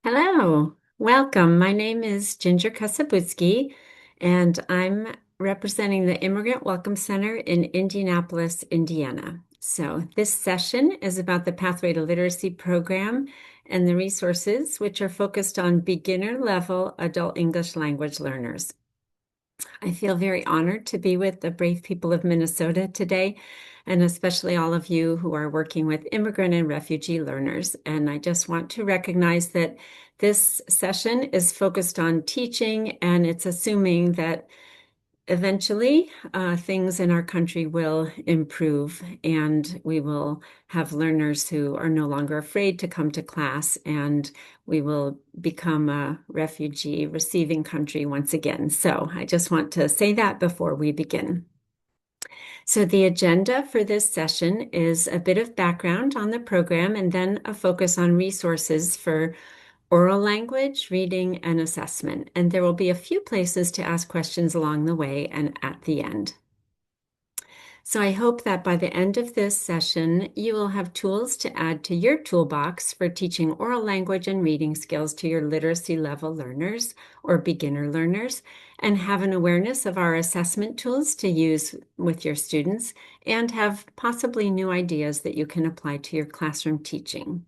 Hello, welcome. My name is Ginger Kosobucki, and I'm representing the Immigrant Welcome Center in Indianapolis, Indiana. So, this session is about the Pathway to Literacy program and the resources which are focused on beginner level adult English language learners. I feel very honored to be with the brave people of Minnesota today, and especially all of you who are working with immigrant and refugee learners. And I just want to recognize that this session is focused on teaching, and it's assuming that eventually things in our country will improve, and we will have learners who are no longer afraid to come to class, and we will become a refugee receiving country once again. So I just want to say that before we begin. So the agenda for this session is a bit of background on the program and then a focus on resources for oral language, reading, and assessment. And there will be a few places to ask questions along the way and at the end. So I hope that by the end of this session, you will have tools to add to your toolbox for teaching oral language and reading skills to your literacy level learners or beginner learners, and have an awareness of our assessment tools to use with your students, and have possibly new ideas that you can apply to your classroom teaching.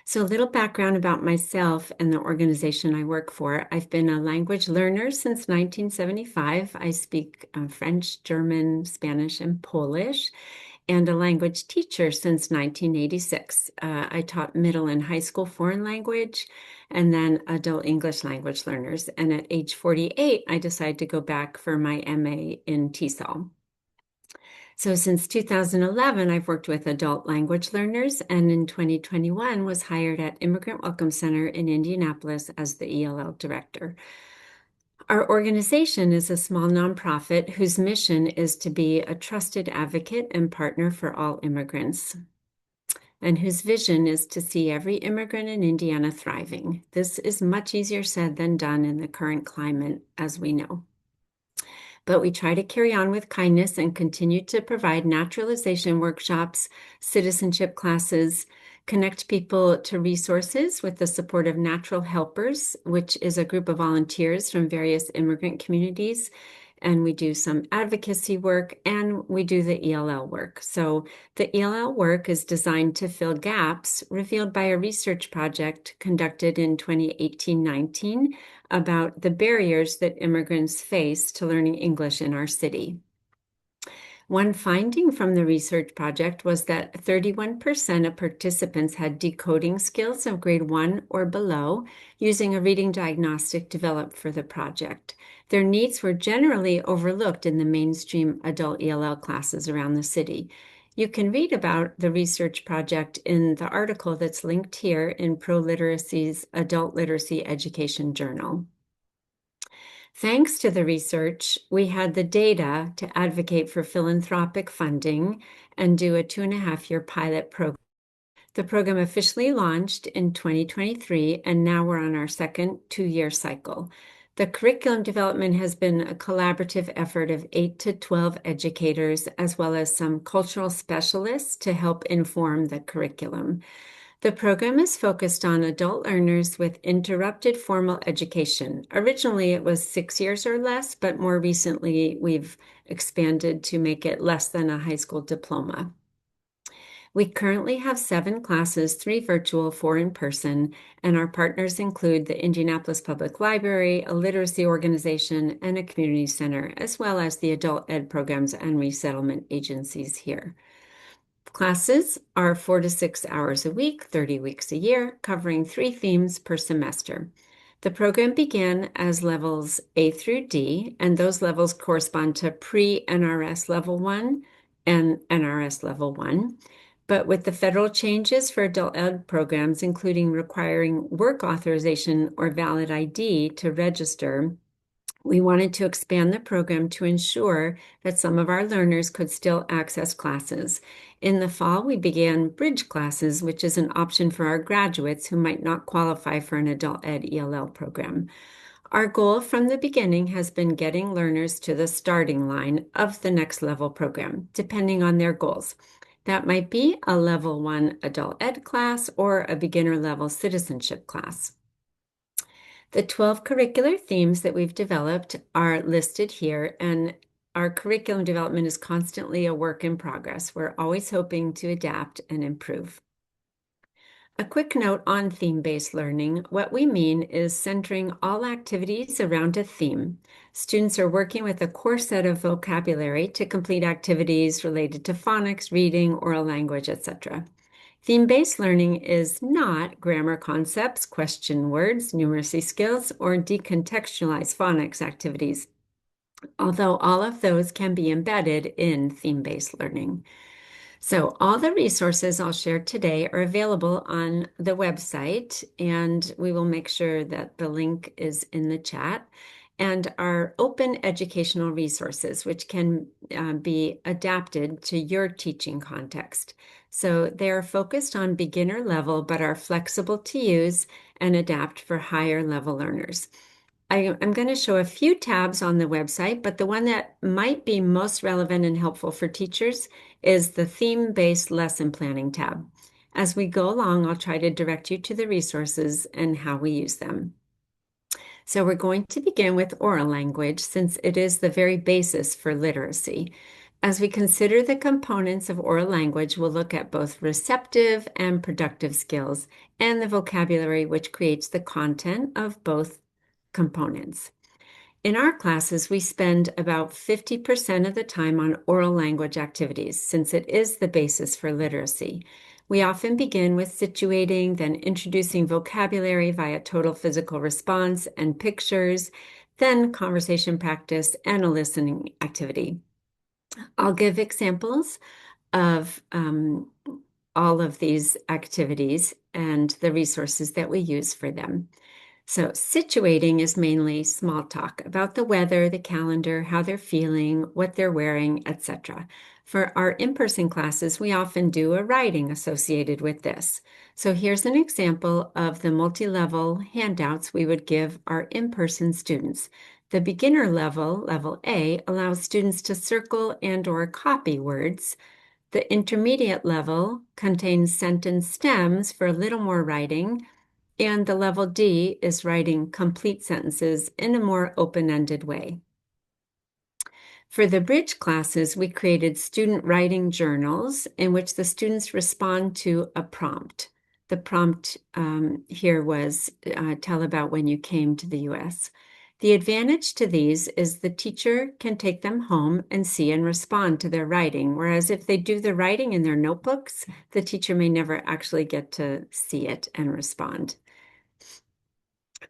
So, a little background about myself and the organization I work for. I've been a language learner since 1975. I speak French, German, Spanish, and Polish, and a language teacher since 1986. I taught middle and high school foreign language and then adult English language learners. And at age 48, I decided to go back for my MA in TESOL. So since 2011, I've worked with adult language learners, and in 2021 was hired at Immigrant Welcome Center in Indianapolis as the ELL director. Our organization is a small nonprofit whose mission is to be a trusted advocate and partner for all immigrants, and whose vision is to see every immigrant in Indiana thriving. This is much easier said than done in the current climate, as we know. But we try to carry on with kindness and continue to provide naturalization workshops, citizenship classes, connect people to resources with the support of Natural Helpers, which is a group of volunteers from various immigrant communities. And we do some advocacy work and we do the ELL work. So the ELL work is designed to fill gaps revealed by a research project conducted in 2018-19 about the barriers that immigrants face to learning English in our city. One finding from the research project was that 31% of participants had decoding skills of grade 1 or below using a reading diagnostic developed for the project. Their needs were generally overlooked in the mainstream adult ELL classes around the city. You can read about the research project in the article that's linked here in ProLiteracy's Adult Literacy Education Journal. Thanks to the research, we had the data to advocate for philanthropic funding and do a 2.5-year pilot program. The program officially launched in 2023, and now we're on our second 2-year cycle. The curriculum development has been a collaborative effort of 8 to 12 educators, as well as some cultural specialists to help inform the curriculum. The program is focused on adult learners with interrupted formal education. Originally, it was 6 years or less, but more recently, we've expanded to make it less than a high school diploma. We currently have 7 classes, 3 virtual, 4 in person, and our partners include the Indianapolis Public Library, a literacy organization, and a community center, as well as the adult ed programs and resettlement agencies here. Classes are 4 to 6 hours a week, 30 weeks a year, covering 3 themes per semester. The program began as levels A through D, and those levels correspond to pre-NRS Level 1 and NRS Level 1. But with the federal changes for adult ed programs, including requiring work authorization or valid ID to register, we wanted to expand the program to ensure that some of our learners could still access classes. In the fall, we began bridge classes, which is an option for our graduates who might not qualify for an adult ed ELL program. Our goal from the beginning has been getting learners to the starting line of the next level program, depending on their goals. That might be a level one adult ed class or a beginner level citizenship class. The 12 curricular themes that we've developed are listed here, and our curriculum development is constantly a work in progress. We're always hoping to adapt and improve. A quick note on theme-based learning. What we mean is centering all activities around a theme. Students are working with a core set of vocabulary to complete activities related to phonics, reading, oral language, etc. Theme-based learning is not grammar concepts, question words, numeracy skills, or decontextualized phonics activities, although all of those can be embedded in theme-based learning. So all the resources I'll share today are available on the website, and we will make sure that the link is in the chat, and are open educational resources, which can be adapted to your teaching context. So they're focused on beginner level, but are flexible to use and adapt for higher level learners. I'm going to show a few tabs on the website, but the one that might be most relevant and helpful for teachers is the theme-based lesson planning tab. As we go along, I'll try to direct you to the resources and how we use them. So we're going to begin with oral language since it is the very basis for literacy. As we consider the components of oral language, we'll look at both receptive and productive skills and the vocabulary which creates the content of both components. In our classes, we spend about 50% of the time on oral language activities, since it is the basis for literacy. We often begin with situating, then introducing vocabulary via total physical response and pictures, then conversation practice and a listening activity. I'll give examples of all of these activities and the resources that we use for them. So situating is mainly small talk about the weather, the calendar, how they're feeling, what they're wearing, etc. For our in-person classes, we often do a writing associated with this. So here's an example of the multi-level handouts we would give our in-person students. The beginner level, level A, allows students to circle and/or copy words. The intermediate level contains sentence stems for a little more writing. And the level D is writing complete sentences in a more open-ended way. For the bridge classes, we created student writing journals in which the students respond to a prompt. The prompt here was tell about when you came to the US. The advantage to these is the teacher can take them home and see and respond to their writing, whereas if they do the writing in their notebooks, the teacher may never actually get to see it and respond.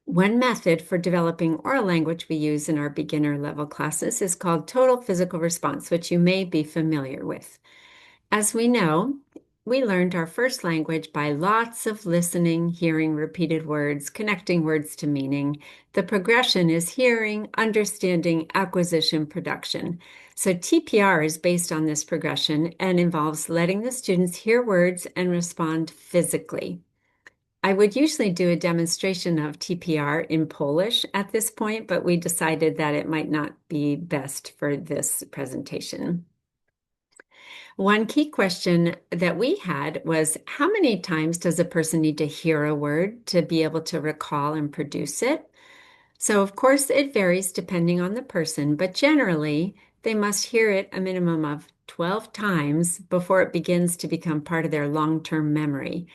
One method for developing oral language we use in our beginner level classes is called total physical response, which you may be familiar with. As we know, we learned our first language by lots of listening, hearing repeated words, connecting words to meaning. The progression is hearing, understanding, acquisition, production. So TPR is based on this progression and involves letting the students hear words and respond physically. I would usually do a demonstration of TPR in Polish at this point, but we decided that it might not be best for this presentation. One key question that we had was, how many times does a person need to hear a word to be able to recall and produce it? So of course it varies depending on the person, but generally they must hear it a minimum of 12 times before it begins to become part of their long-term memory.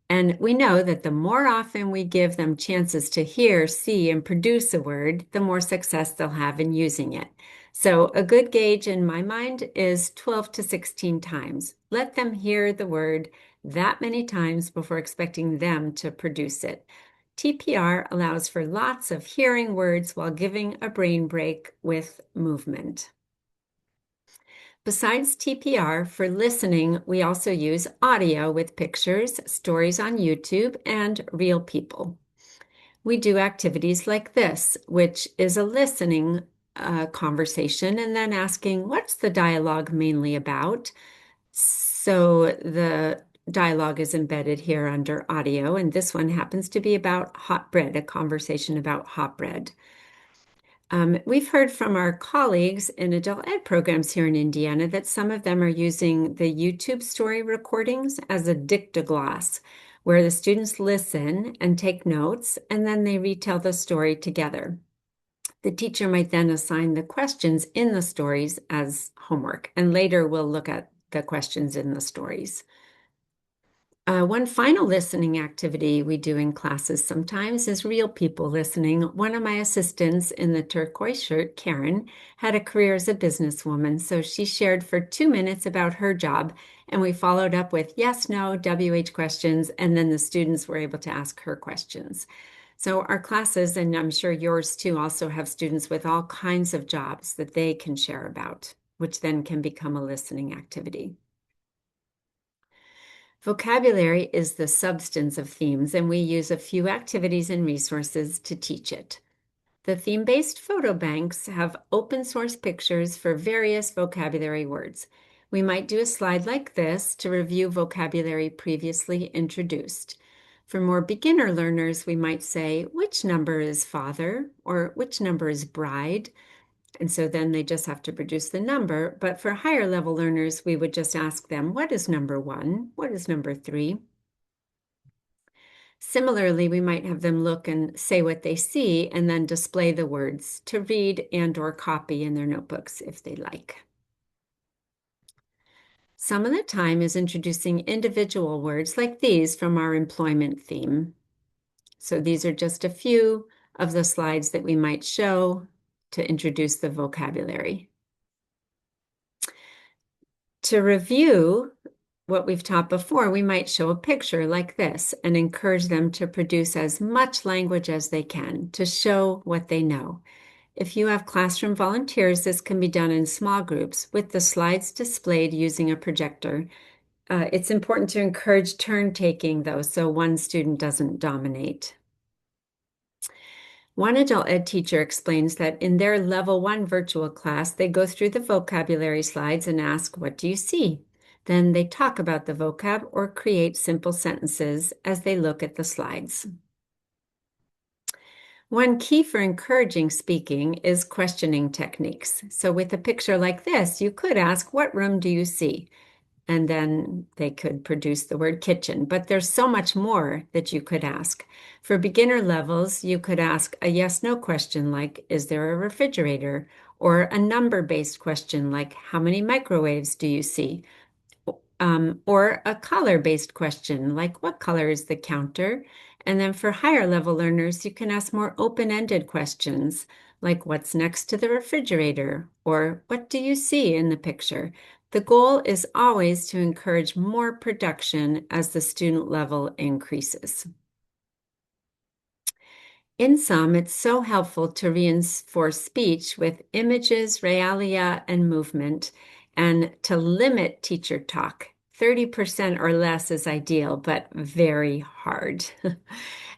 And we know that the more often we give them chances to hear, see, and produce a word, the more success they'll have in using it. So a good gauge in my mind is 12 to 16 times. Let them hear the word that many times before expecting them to produce it. TPR allows for lots of hearing words while giving a brain break with movement. Besides TPR, for listening, we also use audio with pictures, stories on YouTube, and real people. We do activities like this, which is a listening conversation and then asking, what's the dialogue mainly about? So the dialogue is embedded here under audio, and this one happens to be about hot bread, a conversation about hot bread. We've heard from our colleagues in adult ed programs here in Indiana that some of them are using the YouTube story recordings as a dictogloss, where the students listen and take notes, and then they retell the story together. The teacher might then assign the questions in the stories as homework, and later we'll look at the questions in the stories. One final listening activity we do in classes sometimes is real people listening. One of my assistants in the turquoise shirt, Karen, had a career as a businesswoman, so she shared for 2 minutes about her job, and we followed up with yes, no, WH questions, and then the students were able to ask her questions. So our classes, and I'm sure yours too, also have students with all kinds of jobs that they can share about, which then can become a listening activity. Vocabulary is the substance of themes, and we use a few activities and resources to teach it. The theme-based photo banks have open source pictures for various vocabulary words. We might do a slide like this to review vocabulary previously introduced. For more beginner learners, we might say, which number is father, or which number is bride? And so then they just have to produce the number. But for higher level learners, we would just ask them, what is number 1? What is number 3? Similarly, we might have them look and say what they see and then display the words to read and or copy in their notebooks if they like. Some of the time is introducing individual words like these from our employment theme. So these are just a few of the slides that we might show to introduce the vocabulary. To review what we've taught before, we might show a picture like this and encourage them to produce as much language as they can to show what they know. If you have classroom volunteers, this can be done in small groups with the slides displayed using a projector. It's important to encourage turn taking, though, so one student doesn't dominate. One adult ed teacher explains that in their level 1 virtual class, they go through the vocabulary slides and ask, what do you see? Then they talk about the vocab or create simple sentences as they look at the slides. One key for encouraging speaking is questioning techniques. So with a picture like this, you could ask, what room do you see? And then they could produce the word kitchen. But there's so much more that you could ask. For beginner levels, you could ask a yes/no question like, is there a refrigerator? Or a number-based question like, how many microwaves do you see? Or a color-based question like, what color is the counter? And then for higher level learners, you can ask more open-ended questions like, what's next to the refrigerator? Or what do you see in the picture? The goal is always to encourage more production as the student level increases. In sum, it's so helpful to reinforce speech with images, realia, and movement, and to limit teacher talk. 30% or less is ideal, but very hard.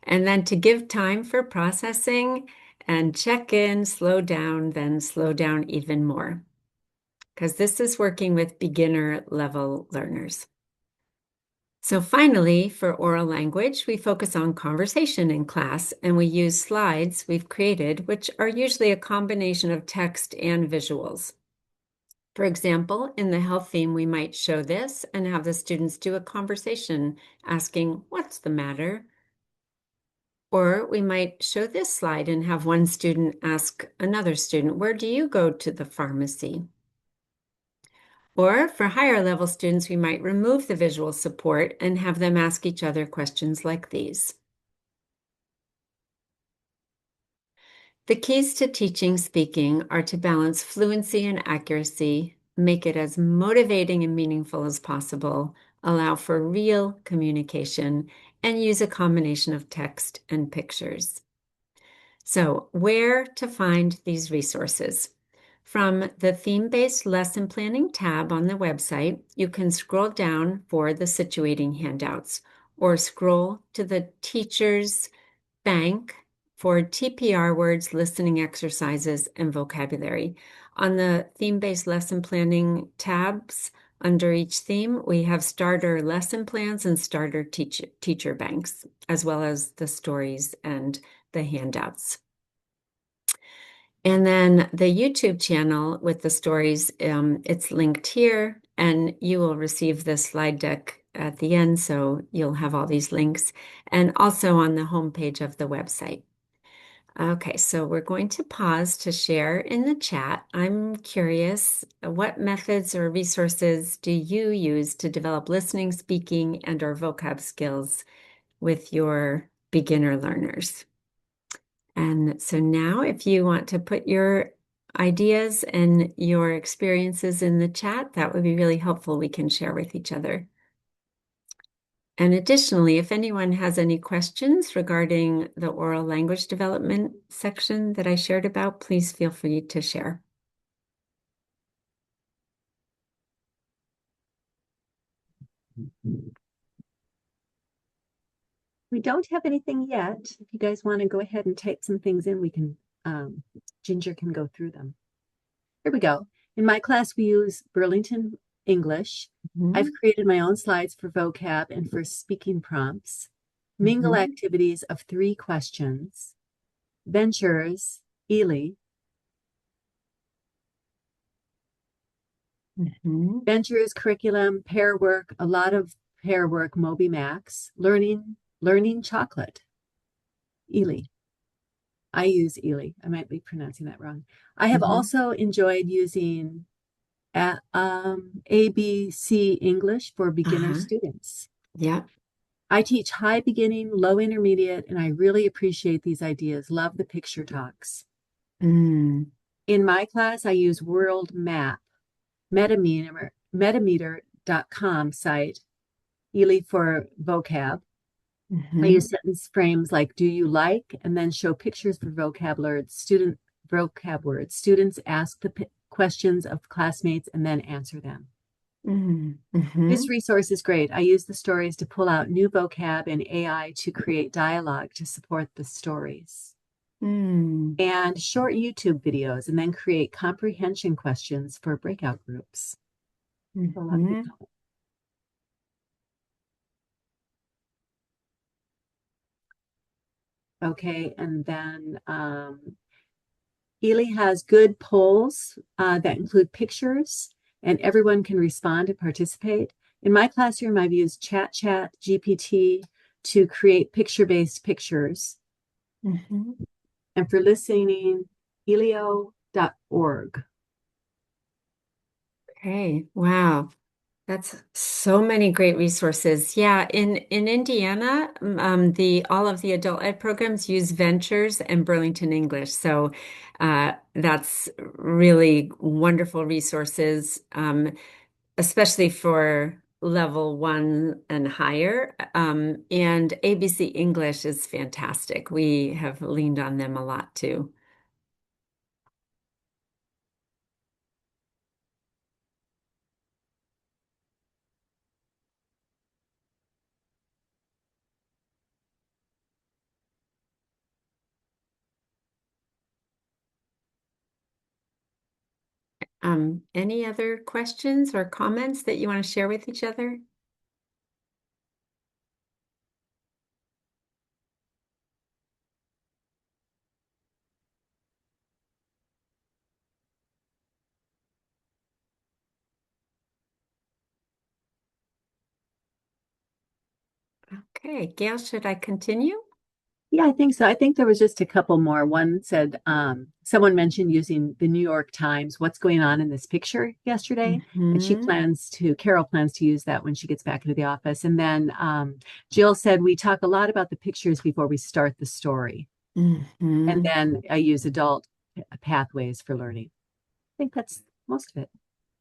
And then to give time for processing and check in, slow down, then slow down even more. Because this is working with beginner level learners. So finally, for oral language, we focus on conversation in class, and we use slides we've created, which are usually a combination of text and visuals. For example, in the health theme, we might show this and have the students do a conversation asking, what's the matter? Or we might show this slide and have one student ask another student, where do you go to the pharmacy? Or for higher level students, we might remove the visual support and have them ask each other questions like these. The keys to teaching speaking are to balance fluency and accuracy, make it as motivating and meaningful as possible, allow for real communication, and use a combination of text and pictures. So, where to find these resources? From the theme-based lesson planning tab on the website, you can scroll down for the situating handouts or scroll to the teacher's bank for TPR words, listening exercises, and vocabulary. On the theme-based lesson planning tabs under each theme, we have starter lesson plans and starter teacher banks, as well as the stories and the handouts. And then the YouTube channel with the stories, it's linked here, and you will receive the slide deck at the end, so you'll have all these links, and also on the homepage of the website. Okay, so we're going to pause to share in the chat. I'm curious, what methods or resources do you use to develop listening, speaking, and or vocab skills with your beginner learners? And so now if you want to put your ideas and your experiences in the chat, that would be really helpful. We can share with each other. And additionally, if anyone has any questions regarding the oral language development section that I shared about, please feel free to share. We don't have anything yet. If you guys want to go ahead and type some things in, we can, Ginger can go through them. Here we go. In my class, we use Burlington English. I've created my own slides for vocab and for speaking prompts. Mingle activities of 3 questions. Ventures, Ely. Ventures, curriculum, pair work, a lot of pair work, Moby Max. Learning chocolate, Ely. I use Ely. I might be pronouncing that wrong. I have also enjoyed using ABC English for beginner students. Yeah. I teach high beginning, low intermediate, and I really appreciate these ideas. Love the picture talks. In my class, I use World Map, metameter.com site, Ely for vocab. I use sentence frames like "do you like?" and then show pictures for vocab words. Students ask the questions of classmates and then answer them. This resource is great. I use the stories to pull out new vocab and AI to create dialogue to support the stories. And short YouTube videos, and then create comprehension questions for breakout groups. Okay, and then Ely has good polls that include pictures, and everyone can respond and participate. In my classroom, I've used Chat GPT to create picture-based pictures. And for listening, elio.org. Okay, wow. That's so many great resources. Yeah, in Indiana, all of the adult ed programs use Ventures and Burlington English. So that's really wonderful resources, especially for level 1 and higher. And ABC English is fantastic. We have leaned on them a lot too. Any other questions or comments that you want to share with each other? Okay, Gail, should I continue? Yeah, I think so. I think there was just a couple more. One said, someone mentioned using the New York Times, what's going on in this picture yesterday. And Carol plans to use that when she gets back into the office. And then Jill said, we talk a lot about the pictures before we start the story. And then I use adult pathways for learning. I think that's most of it.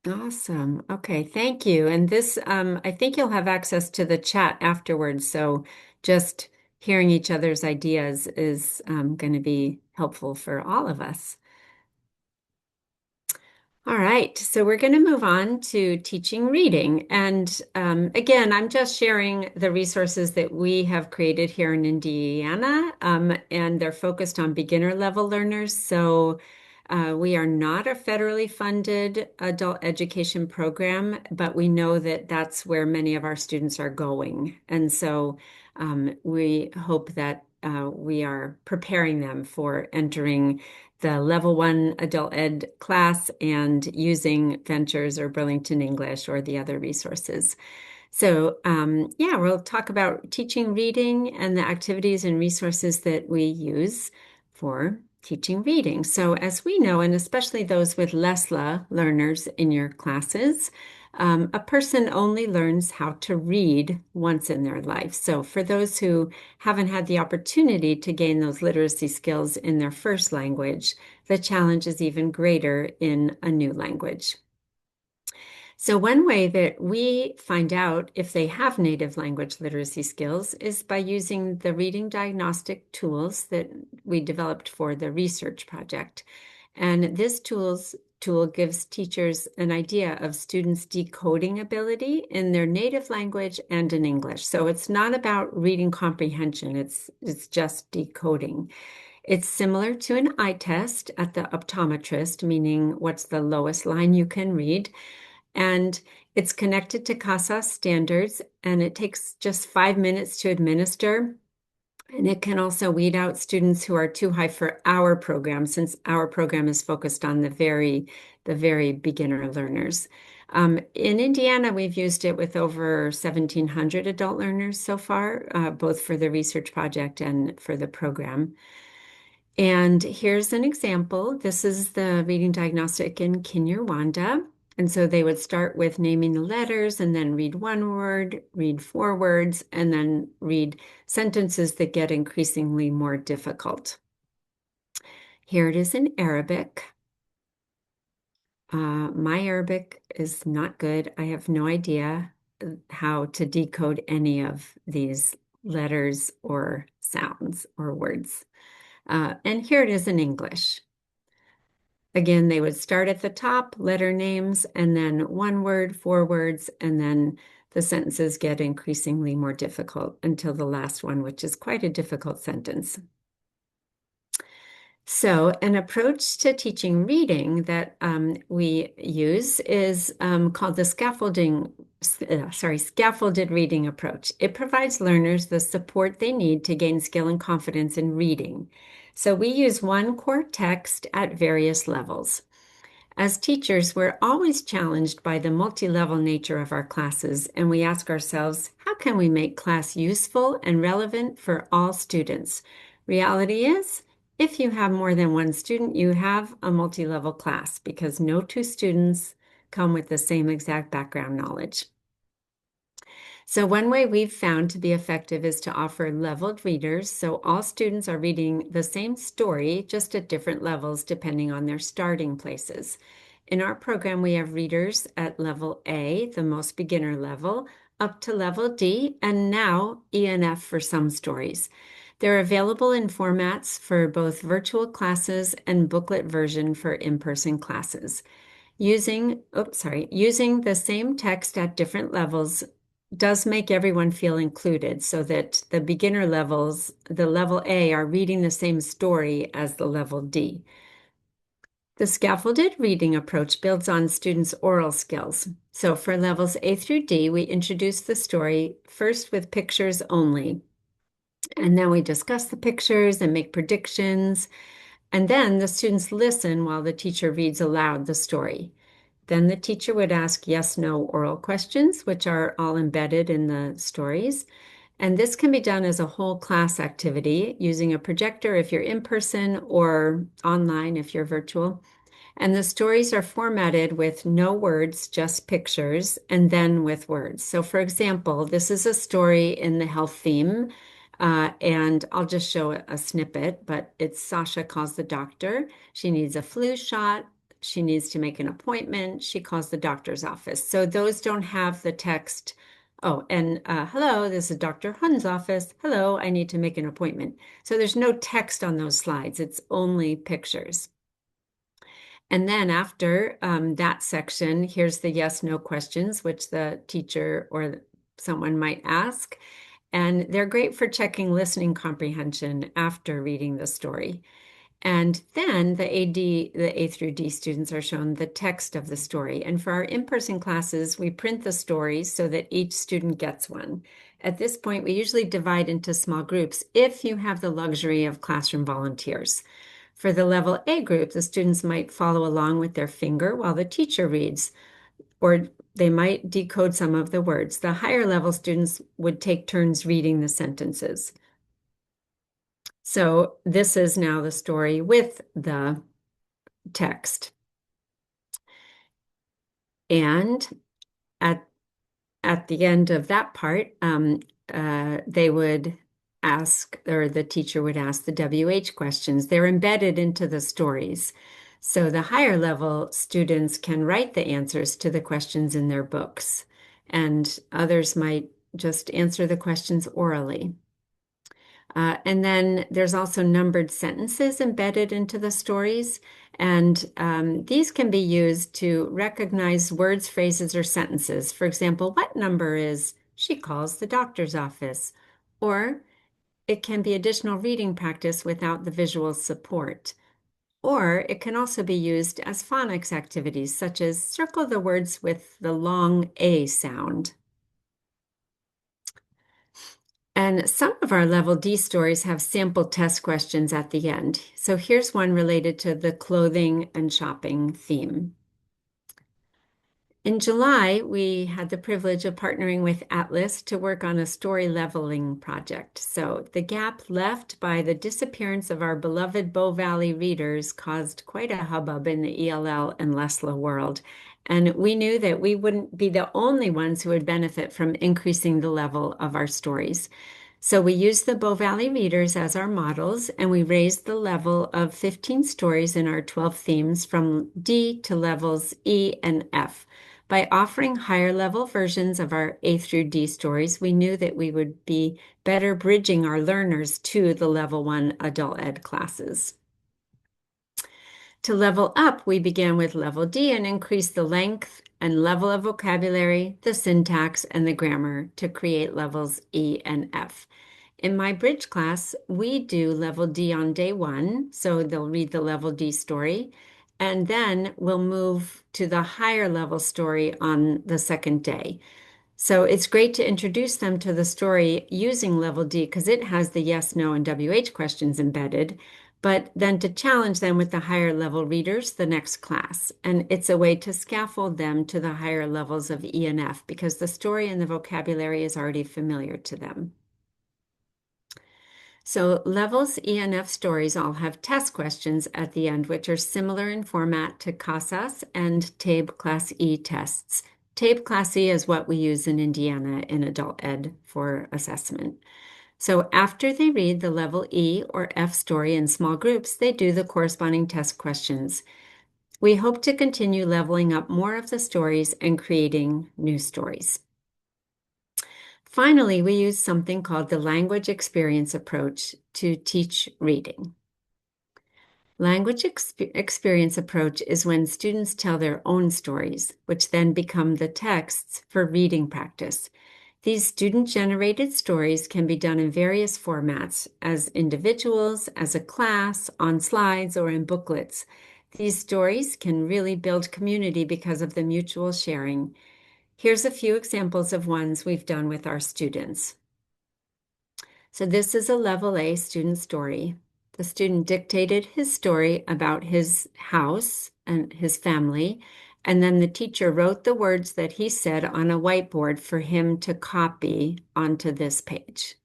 Awesome. Okay, thank you. And this, I think you'll have access to the chat afterwards. So just hearing each other's ideas is going to be helpful for all of us. All right, so we're going to move on to teaching reading. And again, I'm just sharing the resources that we have created here in Indiana, and they're focused on beginner level learners. So we are not a federally funded adult education program, but we know that that's where many of our students are going. And so we hope that we are preparing them for entering the level one adult ed class and using Ventures or Burlington English or the other resources. So, yeah, we'll talk about teaching reading and the activities and resources that we use for teaching reading. So, as we know, and especially those with LESLA learners in your classes, a person only learns how to read once in their life. So, for those who haven't had the opportunity to gain those literacy skills in their first language, the challenge is even greater in a new language. So one way that we find out if they have native language literacy skills is by using the reading diagnostic tools that we developed for the research project. And this tool gives teachers an idea of students' decoding ability in their native language and in English. So it's not about reading comprehension, it's just decoding. It's similar to an eye test at the optometrist, meaning what's the lowest line you can read. And it's connected to CASA standards, and it takes just 5 minutes to administer. And it can also weed out students who are too high for our program, since our program is focused on the very beginner learners. In Indiana, we've used it with over 1,700 adult learners so far, both for the research project and for the program. And here's an example. This is the reading diagnostic in Kinyarwanda. And so they would start with naming the letters and then read one word, read four words, and then read sentences that get increasingly more difficult. Here it is in Arabic. My Arabic is not good. I have no idea how to decode any of these letters or sounds or words. And here it is in English. Again, they would start at the top, letter names, and then one word, four words, and then the sentences get increasingly more difficult until the last one, which is quite a difficult sentence. So, an approach to teaching reading that we use is called the scaffolded reading approach. It provides learners the support they need to gain skill and confidence in reading. So, we use one core text at various levels. As teachers, we're always challenged by the multi-level nature of our classes, and we ask ourselves, how can we make class useful and relevant for all students? Reality is, if you have more than one student, you have a multi-level class because no two students come with the same exact background knowledge. So one way we've found to be effective is to offer leveled readers, so all students are reading the same story, just at different levels depending on their starting places. In our program, we have readers at level A, the most beginner level, up to level D, and now E and F for some stories. They're available in formats for both virtual classes and booklet version for in-person classes. Using the same text at different levels does make everyone feel included so that the beginner levels, the level A, are reading the same story as the level D. The scaffolded reading approach builds on students' oral skills. So for levels A through D, we introduce the story first with pictures only. And then we discuss the pictures and make predictions. And then the students listen while the teacher reads aloud the story. Then the teacher would ask yes/no oral questions, which are all embedded in the stories. And this can be done as a whole class activity using a projector if you're in person or online if you're virtual. And the stories are formatted with no words, just pictures, and then with words. So, for example, this is a story in the health theme, and I'll just show a snippet, but it's Sasha calls the doctor. She needs a flu shot. She needs to make an appointment. She calls the doctor's office. So those don't have the text. Oh, and hello, this is Dr. Hun's office. Hello, I need to make an appointment. So there's no text on those slides. It's only pictures. And then after that section, here's the yes/no questions, which the teacher or someone might ask. And they're great for checking listening comprehension after reading the story. And then the A through D students are shown the text of the story. And for our in-person classes, we print the stories so that each student gets one. At this point, we usually divide into small groups if you have the luxury of classroom volunteers. For the level A group, the students might follow along with their finger while the teacher reads, or they might decode some of the words. The higher level students would take turns reading the sentences. So this is now the story with the text. And at at the end of that part, they would ask, or the teacher would ask the WH questions. They're embedded into the stories. So the higher level students can write the answers to the questions in their books, and others might just answer the questions orally. And then there's also numbered sentences embedded into the stories. And these can be used to recognize words, phrases, or sentences. For example, what number is she calls the doctor's office? Or it can be additional reading practice without the visual support. Or it can also be used as phonics activities, such as circle the words with the long A sound. And some of our level D stories have sample test questions at the end. So here's one related to the clothing and shopping theme. In July, we had the privilege of partnering with Atlas to work on a story leveling project. So the gap left by the disappearance of our beloved Bow Valley readers caused quite a hubbub in the ELL and Lesla world. And we knew that we wouldn't be the only ones who would benefit from increasing the level of our stories. So we used the Bow Valley readers as our models, and we raised the level of 15 stories in our 12 themes from D to levels E and F. By offering higher level versions of our A through D stories, we knew that we would be better bridging our learners to the level 1 adult ed classes. To level up, we began with level D and increased the length and level of vocabulary, the syntax, and the grammar to create levels E and F. In my bridge class, we do level D on day 1, so they'll read the level D story, and then we'll move to the higher level story on the second day. So it's great to introduce them to the story using level D because it has the yes, no, and WH questions embedded, but then to challenge them with the higher level readers the next class. And it's a way to scaffold them to the higher levels of E and F because the story and the vocabulary is already familiar to them. So levels E and F stories all have test questions at the end, which are similar in format to CASAS and TABE Class E tests. TABE Class E is what we use in Indiana in adult ed for assessment. So after they read the level E or F story in small groups, they do the corresponding test questions. We hope to continue leveling up more of the stories and creating new stories. Finally, we use something called the language experience approach to teach reading. Language experience approach is when students tell their own stories, which then become the texts for reading practice. These student-generated stories can be done in various formats, as individuals, as a class, on slides, or in booklets. These stories can really build community because of the mutual sharing. Here's a few examples of ones we've done with our students. So this is a level A student story. The student dictated his story about his house and his family, and then the teacher wrote the words that he said on a whiteboard for him to copy onto this page.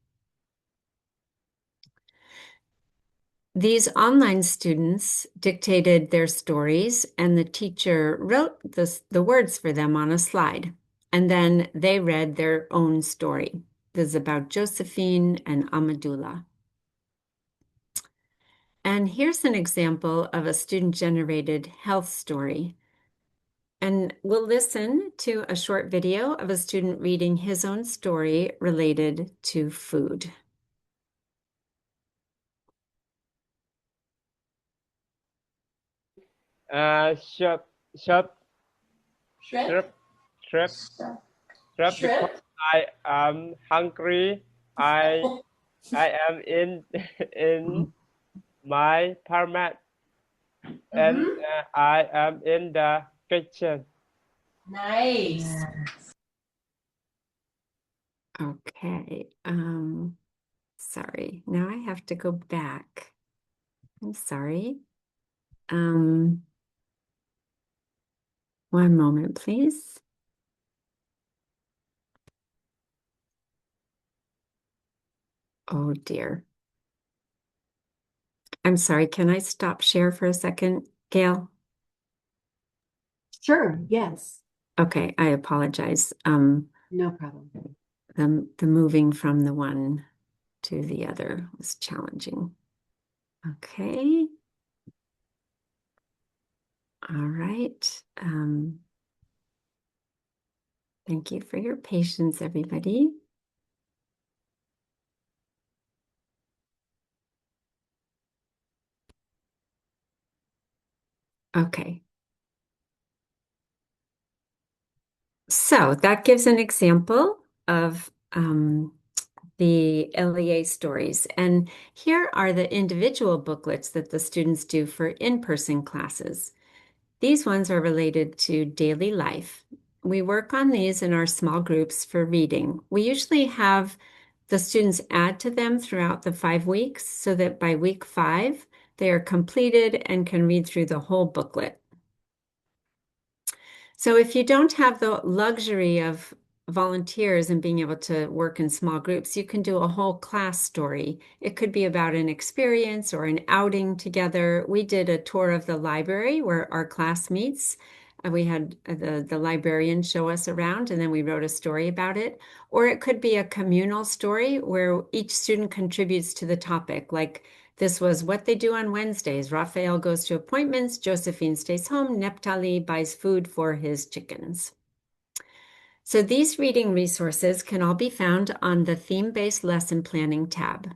These online students dictated their stories, and the teacher wrote the words for them on a slide, and then they read their own story. This is about Josephine and Amadullah. And here's an example of a student-generated health story. And we'll listen to a short video of a student reading his own story related to food. Shrimp, shrimp, Shrimp? shrimp, shrimp, shrimp. Shrimp? Because I am hungry. I am in in my apartment and Mm-hmm. I am in the kitchen. Nice. Okay. Sorry. Now I have to go back. I'm sorry. Um, one moment, please. Oh dear. I'm sorry. Can I stop share for a second, Gail? Sure, yes. Okay, I apologize. No problem. The moving from the one to the other was challenging. Okay. All right. Thank you for your patience, everybody. Okay. So that gives an example of the LEA stories. And here are the individual booklets that the students do for in-person classes. These ones are related to daily life. We work on these in our small groups for reading. We usually have the students add to them throughout the 5 weeks so that by week 5, they are completed and can read through the whole booklet. So if you don't have the luxury of volunteers and being able to work in small groups, you can do a whole class story. It could be about an experience or an outing together. We did a tour of the library where our class meets. We had the librarian show us around, and then we wrote a story about it. Or it could be a communal story where each student contributes to the topic, like this was what they do on Wednesdays. Raphael goes to appointments, Josephine stays home, Neptali buys food for his chickens. So these reading resources can all be found on the theme-based lesson planning tab.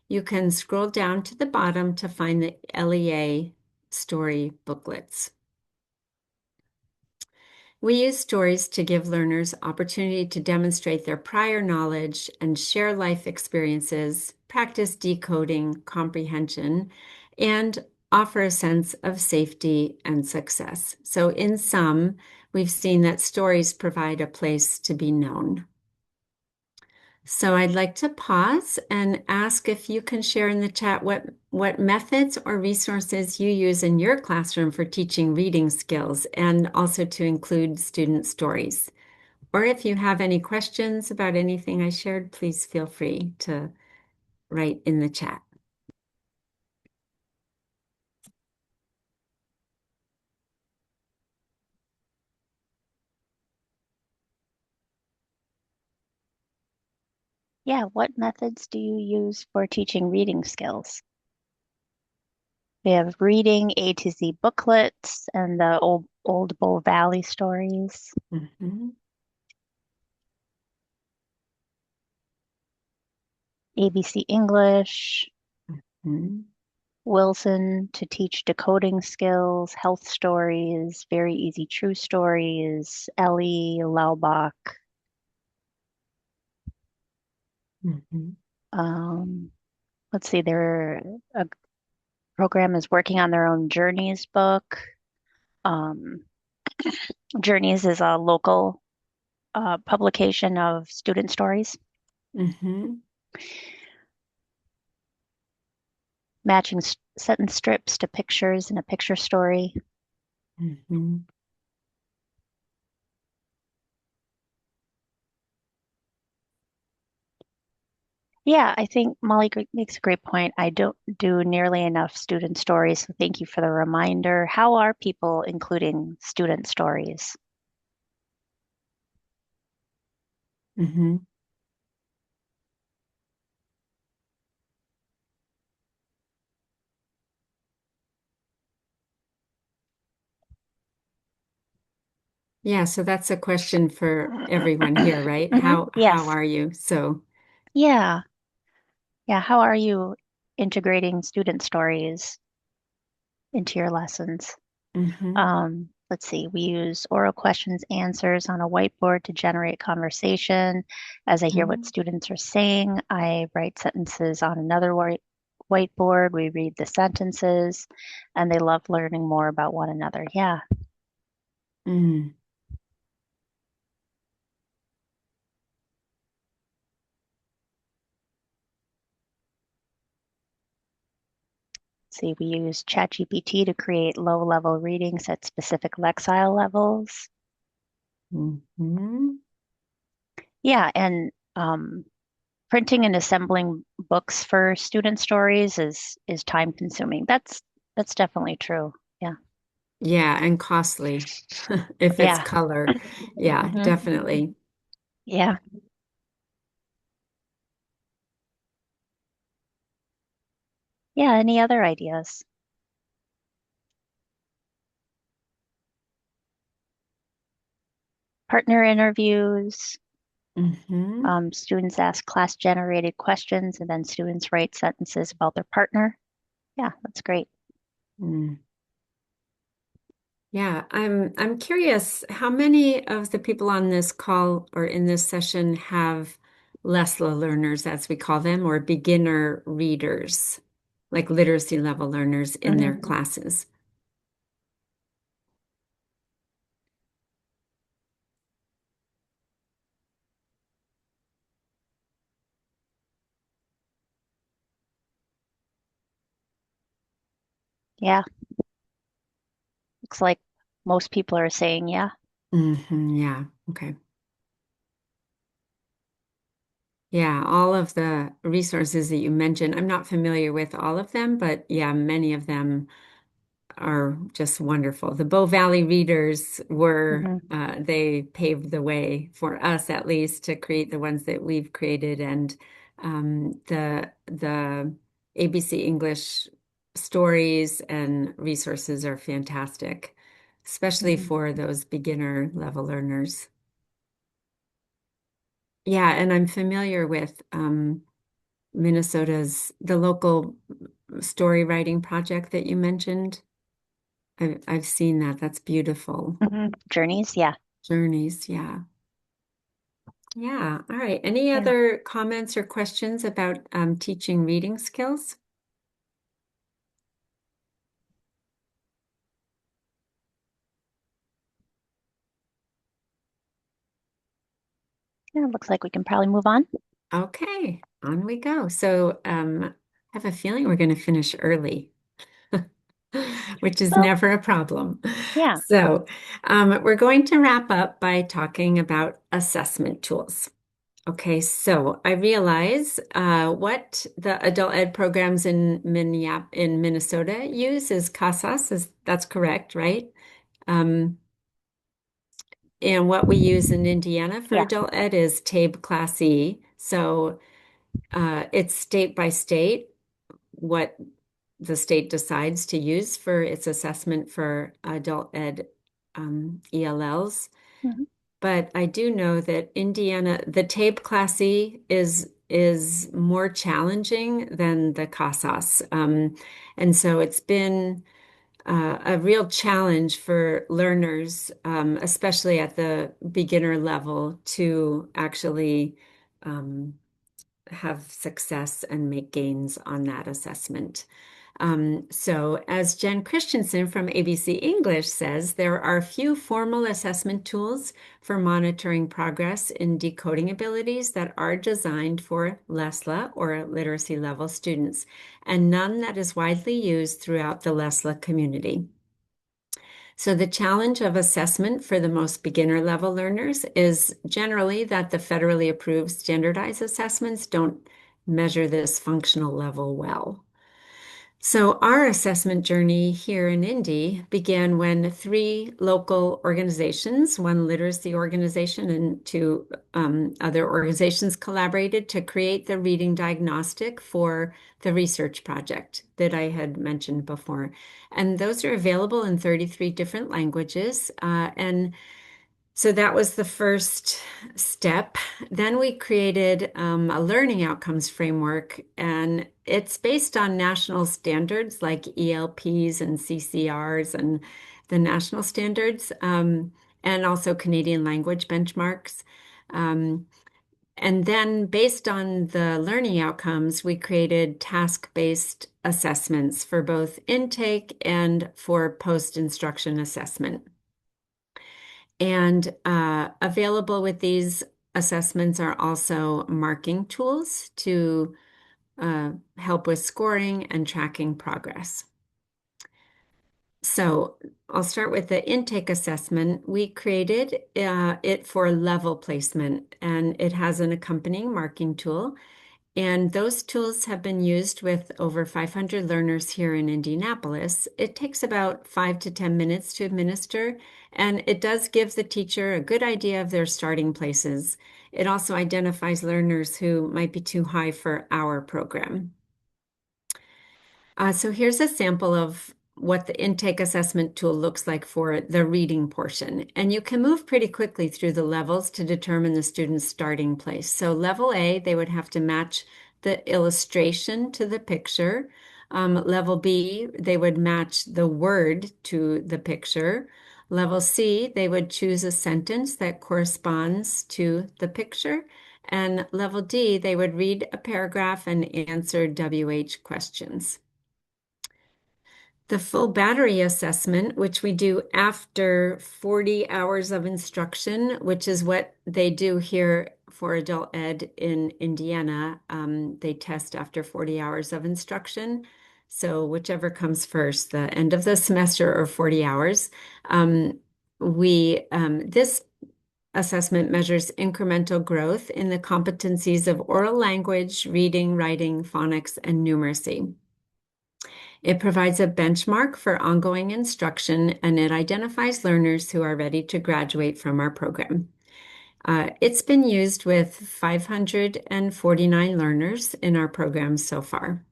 You can scroll down to the bottom to find the LEA story booklets. We use stories to give learners opportunity to demonstrate their prior knowledge and share life experiences, practice decoding, comprehension, and offer a sense of safety and success. So in sum, we've seen that stories provide a place to be known. So I'd like to pause and ask if you can share in the chat what methods or resources you use in your classroom for teaching reading skills and also to include student stories. Or if you have any questions about anything I shared, please feel free to write in the chat. Yeah, what methods do you use for teaching reading skills? We have reading A to Z booklets and the old Bow Valley stories. Mhm. ABC English, Mhm. Wilson to teach decoding skills, health stories, very easy true stories, Ellie, Laubach. Mhm. Let's see, a program is working on their own Journeys book. Um, Journeys is a local publication of student stories. Mhm. Matching sentence strips to pictures in a picture story. Mhm. Yeah, I think Molly makes a great point. I don't do nearly enough student stories, so thank you for the reminder. How are people including student stories? Mhm. Yeah, so that's a question for everyone here, right? How Yes. are you? So, Yeah. Yeah. How are you integrating student stories into your lessons? mhm. Let's see, we use oral questions, answers on a whiteboard to generate conversation. As I hear what Mhm. students are saying, I write sentences on another whiteboard. We read the sentences, and they love learning more about one another. Yeah. Mm. see, we use ChatGPT to create low-level readings at specific Lexile levels. Hmm. Yeah, and printing and assembling books for student stories is time consuming. That's definitely true. Yeah. Yeah, and costly if it's Yeah. color. Yeah, Hmm. definitely. Yeah. Yeah. Any other ideas? Partner interviews. Hmm. Students ask class-generated questions, and then students write sentences about their partner. Yeah, that's great. Mm. Yeah, I'm curious how many of the people on this call or in this session have LESLA learners, as we call them, or beginner readers, like literacy level learners in their Hmm. classes. Yeah, looks like most people are saying yeah. Yeah, okay. Yeah, all of the resources that you mentioned, I'm not familiar with all of them, but yeah, many of them are just wonderful. The Bow Valley readers were, Hmm. they paved the way for us at least to create the ones that we've created. And the ABC English stories and resources are fantastic, especially Hmm. for those beginner level learners. Yeah, and I'm familiar with the local story writing project that you mentioned. I've seen that. That's beautiful. Hmm. Journeys, yeah. Journeys, yeah. Yeah. All right. Any Yeah. other comments or questions about teaching reading skills? Yeah, looks like we can probably move on. Okay, on we go. So I have a feeling we're going to finish early, which is Well, never a problem. yeah. So we're going to wrap up by talking about assessment tools. Okay, so I realize what the adult ed programs in Minnesota use is CASAS. That's correct, right? Um, and what we use in Indiana for Yeah. adult ed is TABE Class E. So it's state by state what the state decides to use for its assessment for adult ed ELLs. Hmm. But I do know that Indiana, the TAPE Class E is more challenging than the CASAS. And so it's been a real challenge for learners, especially at the beginner level, to actually um, have success and make gains on that assessment. So, as Jen Christensen from ABC English says, there are few formal assessment tools for monitoring progress in decoding abilities that are designed for LESLA or literacy level students, and none that is widely used throughout the LESLA community. So the challenge of assessment for the most beginner level learners is generally that the federally approved standardized assessments don't measure this functional level well. So our assessment journey here in Indy began when three local organizations, one literacy organization and two other organizations collaborated to create the reading diagnostic for the research project that I had mentioned before. And those are available in 33 different languages. And so that was the first step. Then we created a learning outcomes framework, and it's based on national standards like ELPs and CCRs and the national standards, and also Canadian language benchmarks. Um, and then, based on the learning outcomes, we created task-based assessments for both intake and for post-instruction assessment. And available with these assessments are also marking tools to help with scoring and tracking progress. So I'll start with the intake assessment. We created it for level placement, and it has an accompanying marking tool. And those tools have been used with over 500 learners here in Indianapolis. It takes about 5 to 10 minutes to administer, and it does give the teacher a good idea of their starting places. It also identifies learners who might be too high for our program. So here's a sample of what the intake assessment tool looks like for the reading portion. And you can move pretty quickly through the levels to determine the student's starting place. So level A, they would have to match the illustration to the picture. Level B, they would match the word to the picture. Level C, they would choose a sentence that corresponds to the picture. And level D, they would read a paragraph and answer WH questions. The full battery assessment, which we do after 40 hours of instruction, which is what they do here for adult ed in Indiana. They test after 40 hours of instruction. So whichever comes first, the end of the semester or 40 hours. This assessment measures incremental growth in the competencies of oral language, reading, writing, phonics, and numeracy. It provides a benchmark for ongoing instruction, and it identifies learners who are ready to graduate from our program. It's been used with 549 learners in our program so far.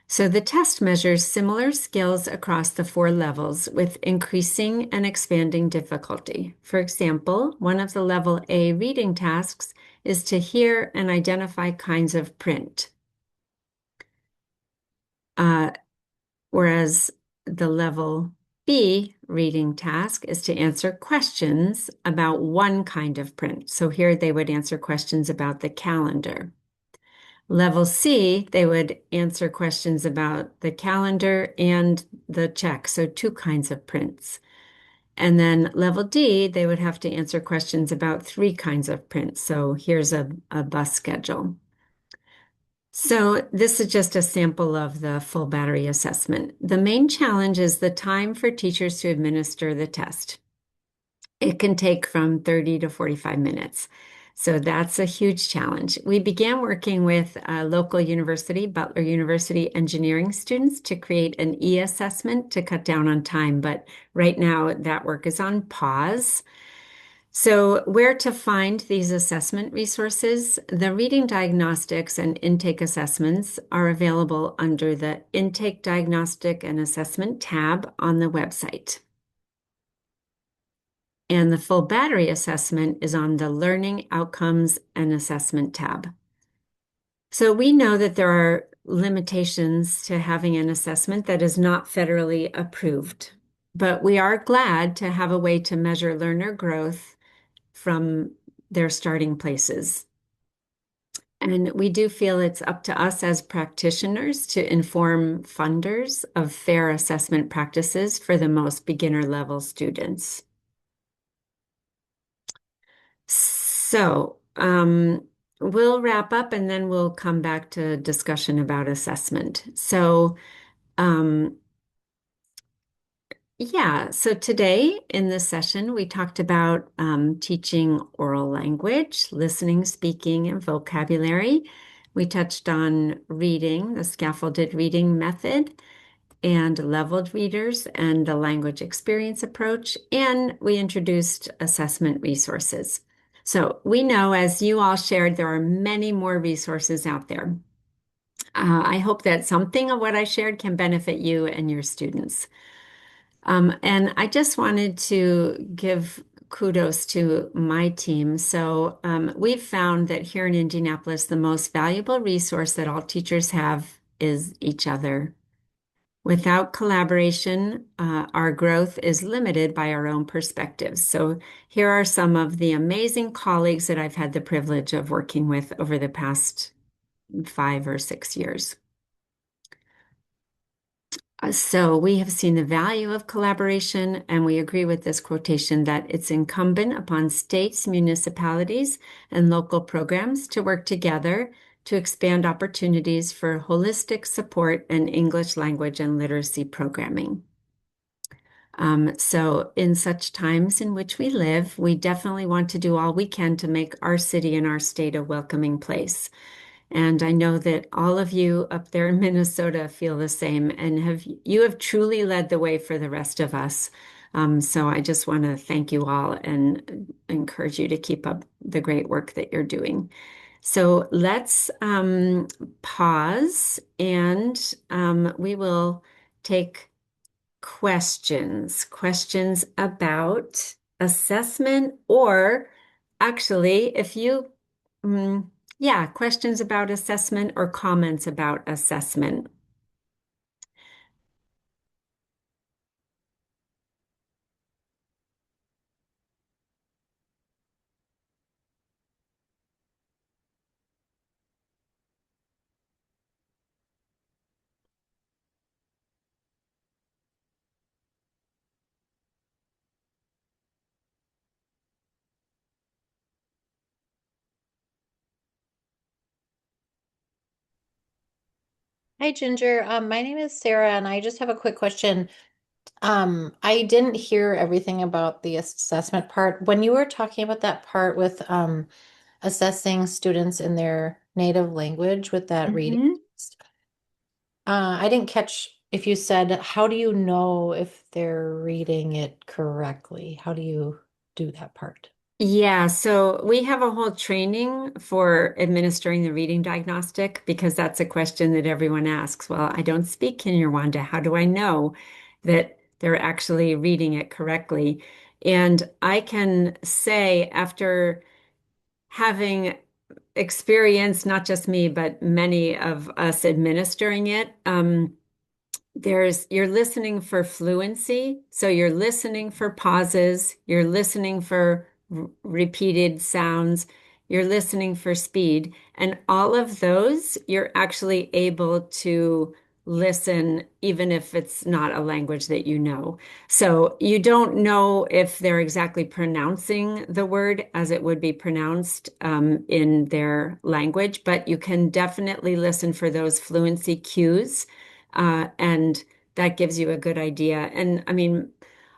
So the test measures similar skills across the 4 levels with increasing and expanding difficulty. For example, one of the level A reading tasks is to hear and identify kinds of print. Whereas the level B reading task is to answer questions about one kind of print. So here they would answer questions about the calendar. Level C, they would answer questions about the calendar and the check, so 2 kinds of prints. And then level D, they would have to answer questions about 3 kinds of prints. So here's a bus schedule. So this is just a sample of the full battery assessment. The main challenge is the time for teachers to administer the test. It can take from 30 to 45 minutes. So that's a huge challenge. We began working with a local university, Butler University engineering students to create an e-assessment to cut down on time, but right now that work is on pause. So where to find these assessment resources? The reading diagnostics and intake assessments are available under the Intake Diagnostic and Assessment tab on the website. And the full battery assessment is on the Learning Outcomes and Assessment tab. So we know that there are limitations to having an assessment that is not federally approved, but we are glad to have a way to measure learner growth from their starting places. And we do feel it's up to us as practitioners to inform funders of fair assessment practices for the most beginner level students. So we'll wrap up and then we'll come back to discussion about assessment. So so today in this session, we talked about teaching oral language, listening, speaking, and vocabulary. We touched on reading, the scaffolded reading method, and leveled readers and the language experience approach, and we introduced assessment resources. So we know, as you all shared, there are many more resources out there. I hope that something of what I shared can benefit you and your students. And I just wanted to give kudos to my team. So we've found that here in Indianapolis, the most valuable resource that all teachers have is each other. Without collaboration, our growth is limited by our own perspectives. So here are some of the amazing colleagues that I've had the privilege of working with over the past 5 or 6 years. So we have seen the value of collaboration, and we agree with this quotation that it's incumbent upon states, municipalities, and local programs to work together to expand opportunities for holistic support and English language and literacy programming. So in such times in which we live, we definitely want to do all we can to make our city and our state a welcoming place. And I know that all of you up there in Minnesota feel the same and have truly led the way for the rest of us. So I just want to thank you all and encourage you to keep up the great work that you're doing. So let's pause and we will take questions about assessment, or actually, if you, mm, yeah, questions about assessment or comments about assessment. Hi, Ginger. My name is Sarah, and I just have a quick question. I didn't hear everything about the assessment part. When you were talking about that part with assessing students in their native language with that reading, Mhm. I didn't catch if you said, how do you know if they're reading it correctly? How do you do that part? Yeah, so we have a whole training for administering the reading diagnostic because that's a question that everyone asks. Well, I don't speak Kinyarwanda. How do I know that they're actually reading it correctly? And I can say, after having experienced, not just me, but many of us administering it, you're listening for fluency. So you're listening for pauses, you're listening for repeated sounds, you're listening for speed. And all of those, you're actually able to listen, even if it's not a language that you know. So you don't know if they're exactly pronouncing the word as it would be pronounced in their language, but you can definitely listen for those fluency cues, and that gives you a good idea. And I mean,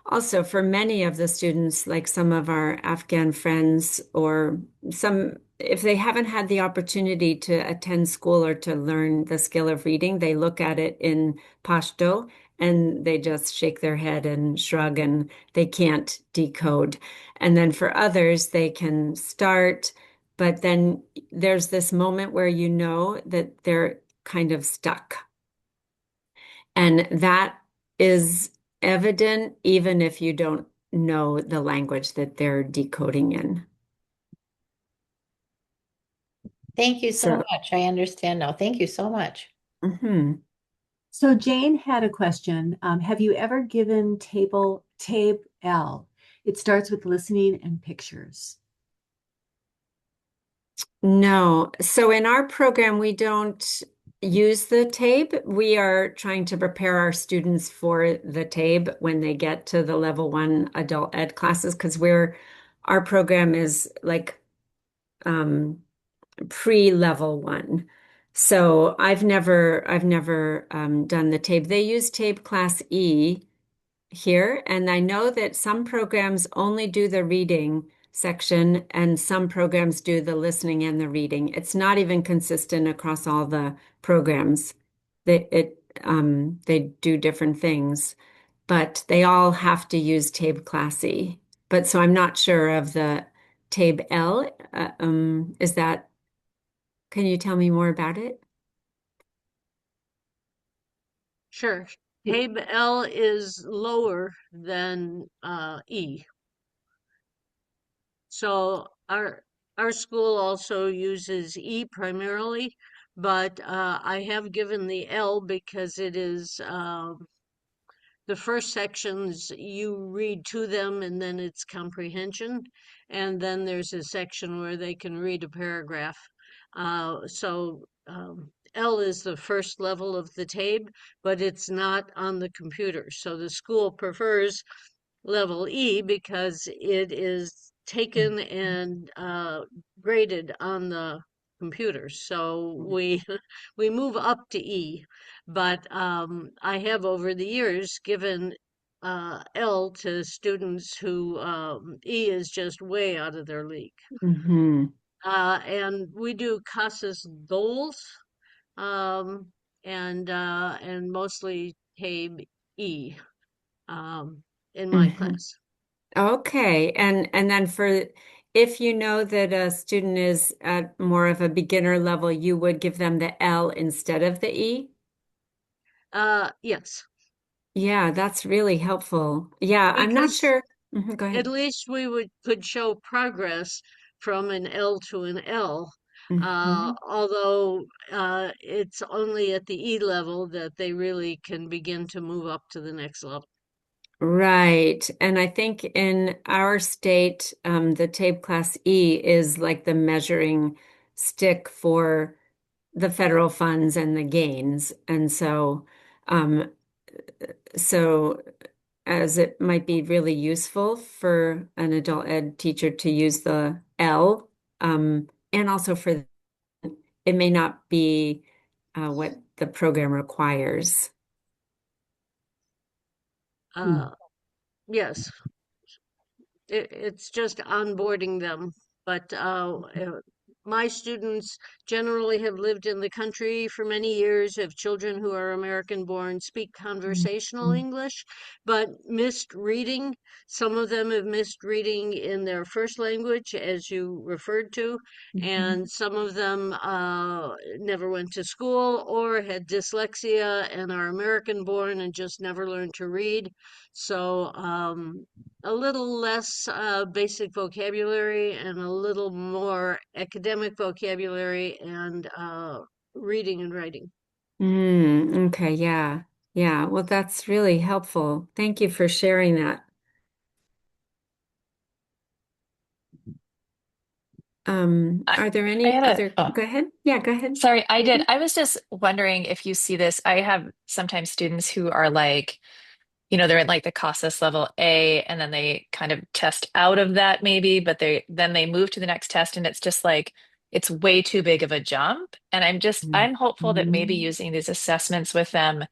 also for many of the students, like some of our Afghan friends, or some, if they haven't had the opportunity to attend school or to learn the skill of reading, they look at it in Pashto and they just shake their head and shrug and they can't decode. And then for others, they can start, but then there's this moment where you know that they're kind of stuck. And that is evident even if you don't know the language that they're decoding in. Thank you so So, much. I understand now. Thank you so much. mhm. So Jane had a question. Have you ever given tape L? It starts with listening and pictures. No. So in our program, we don't use the TABE. We are trying to prepare our students for the TABE when they get to the level one adult ed classes, because our program is like um, pre-level one. So I've never done the TABE. They use TABE Class E here, and I know that some programs only do the reading section and some programs do the listening and the reading. It's not even consistent across all the programs. They do different things, but they all have to use TABE Class E. But so I'm not sure of the TABE L. Is that, can you tell me more about it? Sure. Tabe L is lower than E. So our school also uses E primarily, but I have given the L because it is the first sections you read to them and then it's comprehension, and then there's a section where they can read a paragraph. L is the first level of the TABE, but it's not on the computer. So the school prefers level E because it is taken and graded on the computer. So we we move up to E, but I have over the years given L to students who E is just way out of their league. Hmm. And we do CASAS goals, um, and mostly TABE E in my Hmm. class. Okay. And then for if you know that a student is at more of a beginner level, you would give them the L instead of the E? Yes, Yeah, that's really helpful. Yeah, I'm not because sure. Go at ahead. least we could show progress from an L to an L. Hmm. Although it's only at the E level that they really can begin to move up to the next level. Right. And I think in our state, the TABE Class E is like the measuring stick for the federal funds and the gains. And um, so as it might be really useful for an adult ed teacher to use the L, and also for it may not be what the program requires. Hmm. Uh, yes, it's just onboarding them. But my students generally have lived in the country for many years, have children who are American born, speak conversational English, but missed reading. Some of them have missed reading in their first language, as you referred to, Mhm. and some of them never went to school or had dyslexia and are American born and just never learned to read. So, a little less basic vocabulary and a little more academic vocabulary and reading and writing. Okay, yeah. Yeah. Well, that's really helpful. Thank you for sharing that. I, Are there I any had a, other? oh, Go ahead. Yeah, go ahead. sorry, I did. I was just wondering if you see this. I have sometimes students who are like, they're at like the CASAS level A, and then they kind of test out of that maybe, but they move to the next test, and it's just like it's way too big of a jump. And I'm hopeful that maybe Mhm. using these assessments with them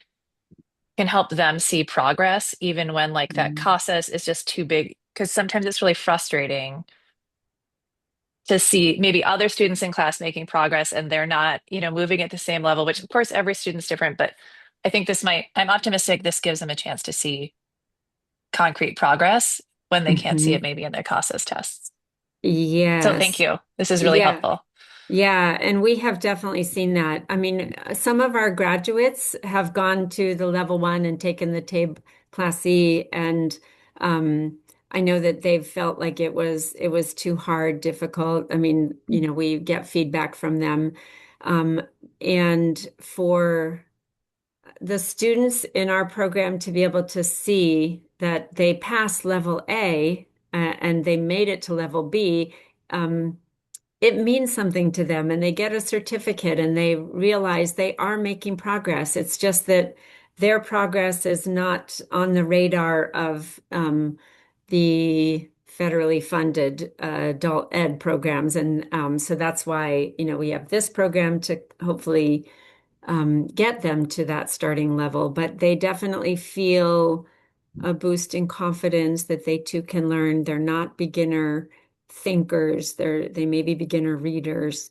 can help them see progress, even when like that CASAS is just too big, because sometimes it's really frustrating to see maybe other students in class making progress and they're not, moving at the same level, which of course every student's different, but I think I'm optimistic this gives them a chance to see concrete progress when they can't see Mhm. it maybe in their CASAS tests. So thank Yes. you. This is really Yeah. helpful. Yeah, and we have definitely seen that. I mean, some of our graduates have gone to the level one and taken the TABE Class E, and um, I know that they've felt like it was too hard, difficult. I mean, we get feedback from them, um, and for the students in our program to be able to see that they passed level A and they made it to level B. It means something to them and they get a certificate and they realize they are making progress. It's just that their progress is not on the radar of the federally funded adult ed programs. And so that's why, we have this program to hopefully get them to that starting level. But they definitely feel a boost in confidence that they too can learn. They're not beginner thinkers. They may be beginner readers,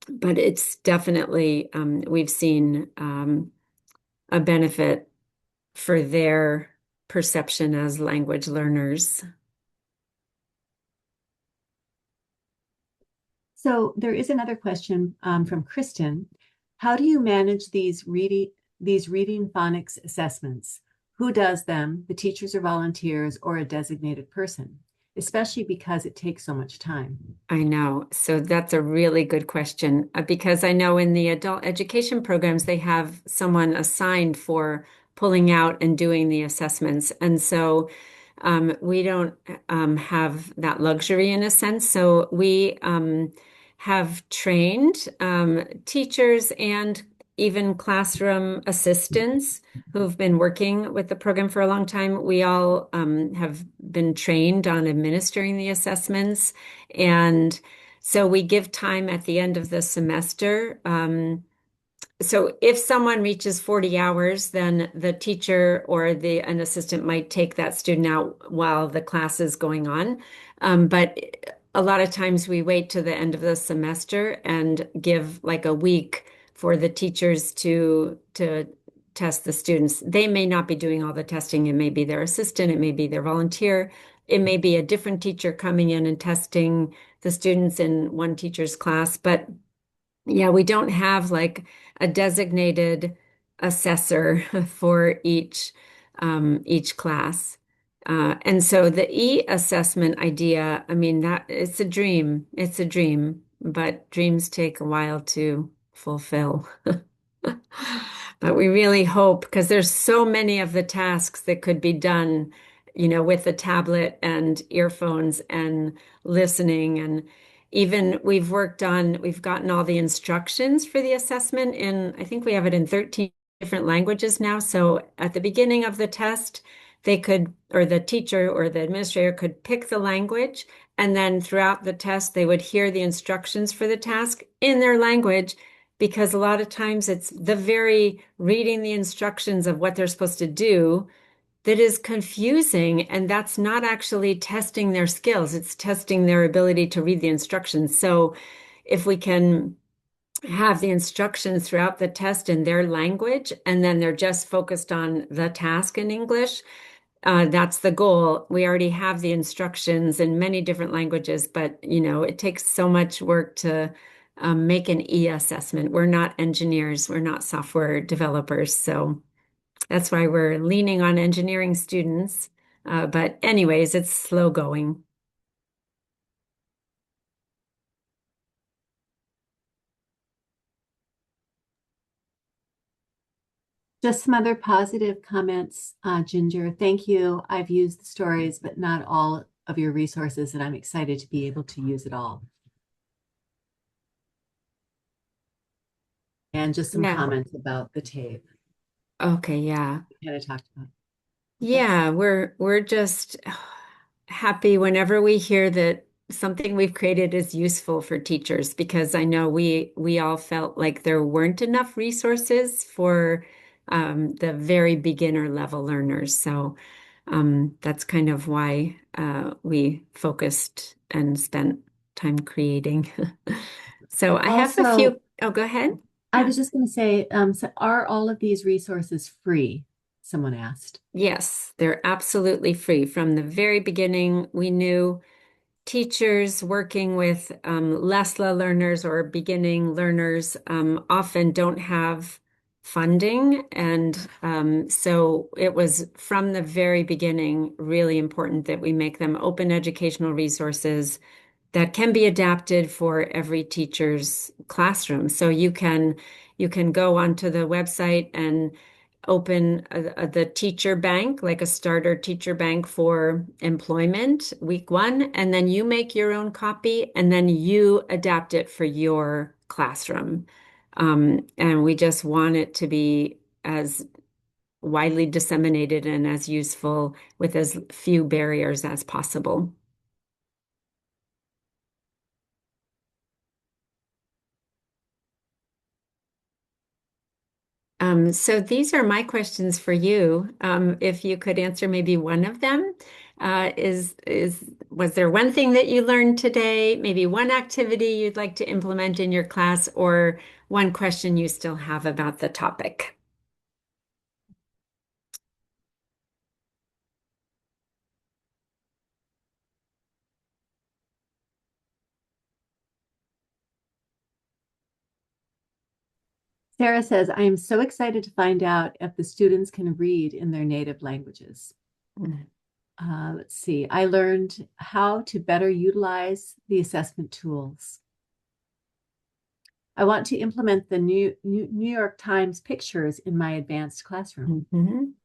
but it's definitely we've seen a benefit for their perception as language learners. So there is another question from Kristen. How do you manage these reading phonics assessments? Who does them? The teachers or volunteers or a designated person? Especially because it takes so much time. I know. So that's a really good question because I know in the adult education programs, they have someone assigned for pulling out and doing the assessments. And so we don't have that luxury in a sense. So we have trained teachers and even classroom assistants who've been working with the program for a long time. We all have been trained on administering the assessments. And so we give time at the end of the semester so if someone reaches 40 hours, then the teacher or an assistant might take that student out while the class is going on. But a lot of times we wait to the end of the semester and give like a week for the teachers to test the students. They may not be doing all the testing. It may be their assistant, it may be their volunteer, it may be a different teacher coming in and testing the students in one teacher's class, but yeah, we don't have like a designated assessor for each class. And so the e-assessment idea, I mean, that it's a dream. It's a dream, but dreams take a while to fulfill. But we really hope because there's so many of the tasks that could be done, with the tablet and earphones and listening. And even we've gotten all the instructions for the assessment I think we have it in 13 different languages now. So at the beginning of the test, or the teacher or the administrator could pick the language. And then throughout the test, they would hear the instructions for the task in their language because a lot of times it's the very reading the instructions of what they're supposed to do that is confusing. And that's not actually testing their skills, it's testing their ability to read the instructions. So if we can have the instructions throughout the test in their language, and then they're just focused on the task in English, that's the goal. We already have the instructions in many different languages, but it takes so much work to make an e-assessment. We're not engineers, we're not software developers, so that's why we're leaning on engineering students. But anyways, it's slow going. Just some other positive comments, Ginger. Thank you. I've used the stories, but not all of your resources, and I'm excited to be able to use it all. And just some Yeah. comments about the tape Okay, yeah. we kind of talked about. Yeah, we're just happy whenever we hear that something we've created is useful for teachers because I know we all felt like there weren't enough resources for the very beginner level learners. So that's kind of why we focused and spent time creating. So I have a Also, few. Oh, go ahead. I Yeah. was just going to say, so are all of these resources free? Someone asked. Yes, they're absolutely free. From the very beginning, we knew teachers working with LESLA learners or beginning learners often don't have funding. And so it was from the very beginning really important that we make them open educational resources that can be adapted for every teacher's classroom. So you can go onto the website and open the teacher bank, like a starter teacher bank for employment, week one, and then you make your own copy and then you adapt it for your classroom. And we just want it to be as widely disseminated and as useful with as few barriers as possible. So these are my questions for you. If you could answer maybe one of them, was there one thing that you learned today, maybe one activity you'd like to implement in your class, or one question you still have about the topic? Sarah says, I am so excited to find out if the students can read in their native languages. Let's see. I learned how to better utilize the assessment tools. I want to implement the New York Times pictures in my advanced classroom. Mhm.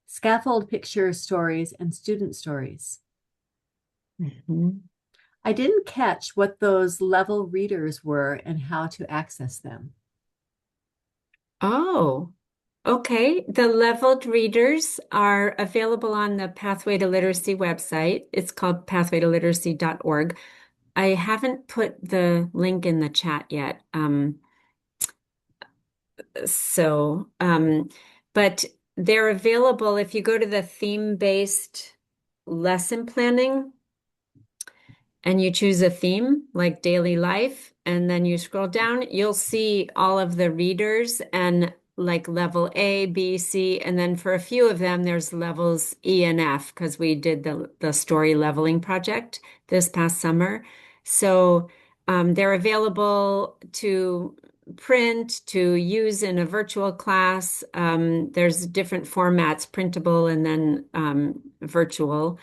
Scaffold picture stories and student stories. Mhm. I didn't catch what those level readers were and how to access them. Oh, okay. The leveled readers are available on the Pathway to Literacy website. It's called pathwaytoliteracy.org. I haven't put the link in the chat yet. So, but they're available if you go to the theme-based lesson planning and you choose a theme like daily life, and then you scroll down, you'll see all of the readers and like level A, B, C, and then for a few of them, there's levels E and F because we did the story leveling project this past summer. So they're available to print, to use in a virtual class. There's different formats, printable and then virtual.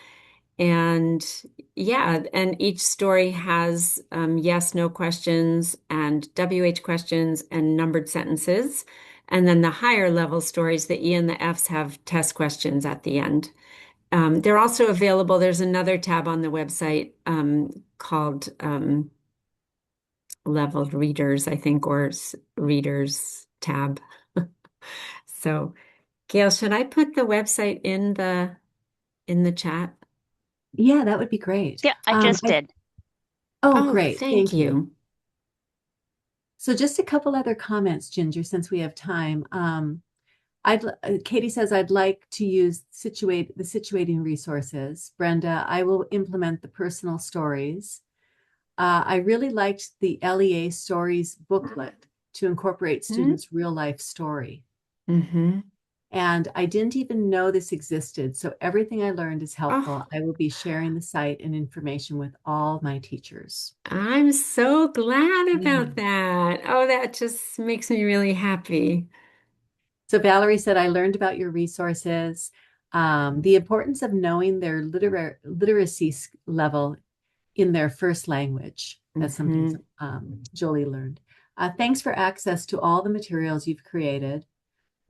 And yeah, and each story has yes, no questions and WH questions and numbered sentences. And then the higher level stories, the E and the Fs, have test questions at the end. They're also available. There's another tab on the website called Leveled Readers, I think, or Readers tab. So, Gail, should I put the website in the chat? Yeah, that would be great. Yeah, I just did. Oh, Oh, great. thank Thank you. you. So just a couple other comments, Ginger, since we have time. Katie says, I'd like to use the situating resources. Brenda, I will implement the personal stories. I really liked the LEA stories booklet to incorporate students' real life story. Mm-hmm. And I didn't even know this existed. So everything I learned is helpful. Oh, I will be sharing the site and information with all my teachers. I'm so glad Yeah. about that. Oh, that just makes me really happy. So Valerie said, I learned about your resources, the importance of knowing their literacy level in their first language. That's something Jolie learned. Thanks for access to all the materials you've created.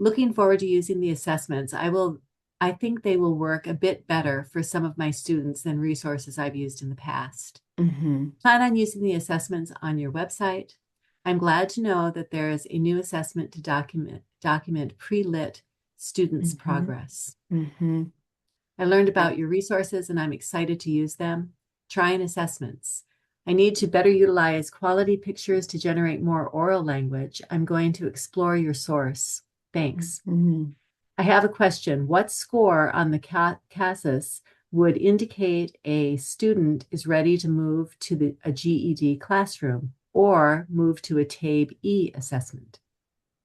Looking forward to using the assessments. I think they will work a bit better for some of my students than resources I've used in the past. Mm-hmm. Plan on using the assessments on your website. I'm glad to know that there is a new assessment to document pre-lit students' progress. Mm-hmm. I learned about your resources and I'm excited to use them. Trying assessments. I need to better utilize quality pictures to generate more oral language. I'm going to explore your source. Thanks. Mm-hmm. I have a question. What score on the CASAS would indicate a student is ready to move to a GED classroom or move to a TABE E assessment?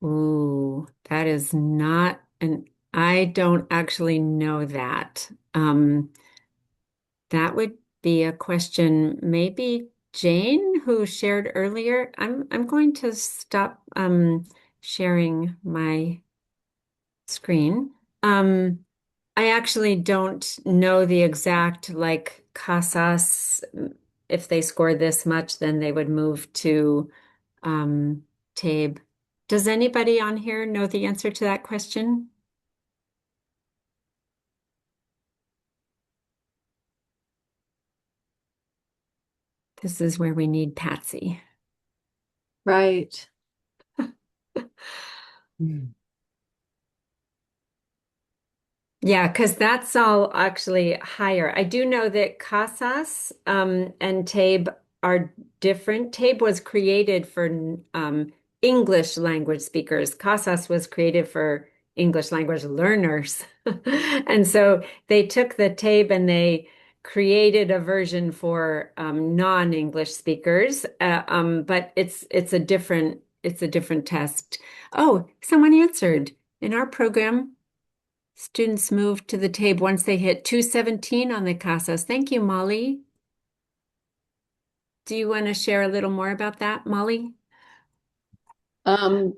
Ooh, that is not an, I don't actually know that. That would be a question, maybe Jane, who shared earlier. I'm going to stop sharing my screen. I actually don't know the exact like casas. If they scored this much, then they would move to TABE. Does anybody on here know the answer to that question? This is where we need Patsy. Right. Mm. Yeah, because that's all actually higher. I do know that Casas and TABE are different. TABE was created for English language speakers. Casas was created for English language learners. And so they took the TABE and they created a version for non-English speakers. But it's a different test. Oh, someone answered. In our program, students move to the TABE once they hit 217 on the CASAS. Thank you, Molly. Do you want to share a little more about that, Molly? Um,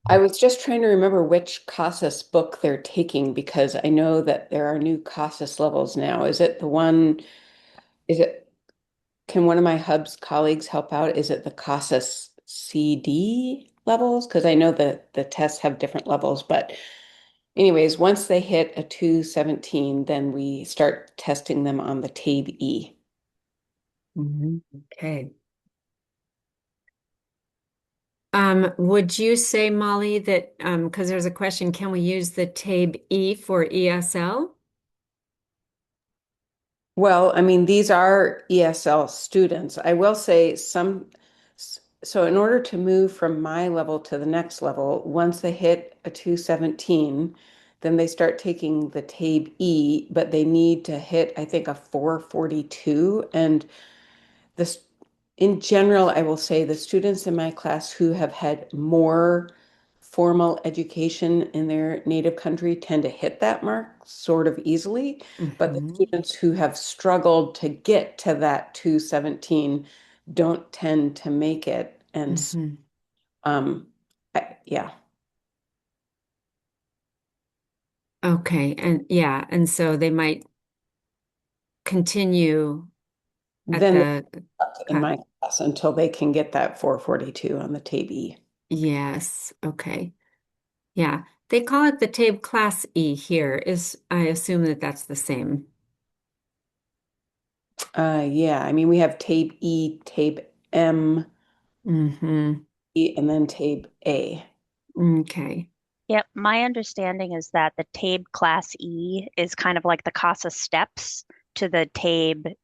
I was just trying to remember which CASAS book they're taking because I know that there are new CASAS levels now. Is it the one, is it, can one of my hub's colleagues help out? Is it the CASAS CD levels? Because I know that the tests have different levels, but anyways, once they hit a 217, then we start testing them on the TABE E. Okay. Would you say, Molly, that because there's a question, can we use the TABE E for ESL? Well, I mean, these are ESL students. I will say so in order to move from my level to the next level, once they hit a 217, then they start taking the TABE E, but they need to hit, I think, a 442. And this, in general, I will say the students in my class who have had more formal education in their native country tend to hit that mark sort of easily. But the Hmm. students who have struggled to get to that 217 don't tend to make it. And Hmm. um, yeah, Okay. And yeah, and so they might continue at then they're the stuck in class. my class until they can get that 442 on the TABE. Yes. Okay. Yeah. They call it the TABE Class E here. I assume that that's the same. Yeah, I mean, we have TABE E, TABE M, Hmm. and then TABE A. Okay. Yep, my understanding is that the TABE Class E is kind of like the CASA steps to the TABE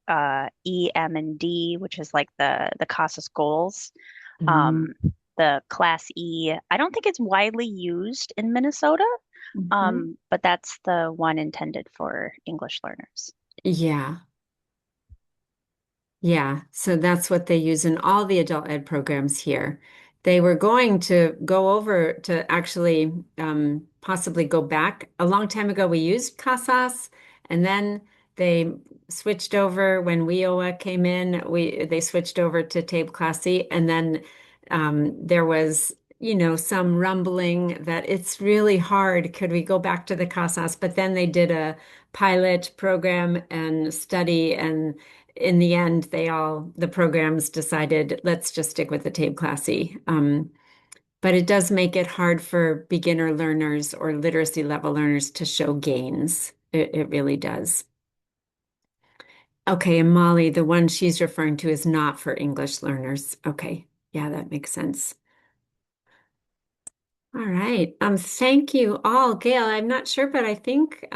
E, M, and D, which is like the CASA's goals. Mm-hmm. Um, the Class E, I don't think it's widely used in Minnesota, but that's the one intended for English learners. Yeah. Yeah, so that's what they use in all the adult ed programs here. They were going to go over to actually possibly go back. A long time ago, we used Casas, and then they switched over when WIOA came in. They switched over to Tape Classy, and then there was, some rumbling that it's really hard. Could we go back to the Casas? But then they did a pilot program and study and in the end, the programs decided, let's just stick with the Tape Classy. But it does make it hard for beginner learners or literacy level learners to show gains. It really does. Okay, and Molly, the one she's referring to is not for English learners. Okay, yeah, that makes sense. All right. Thank you all. Gail, I'm not sure, but I think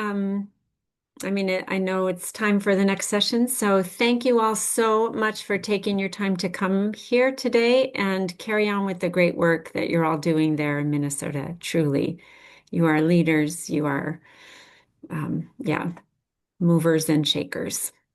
I know it's time for the next session, so thank you all so much for taking your time to come here today and carry on with the great work that you're all doing there in Minnesota. Truly, you are leaders, you are, yeah, movers and shakers.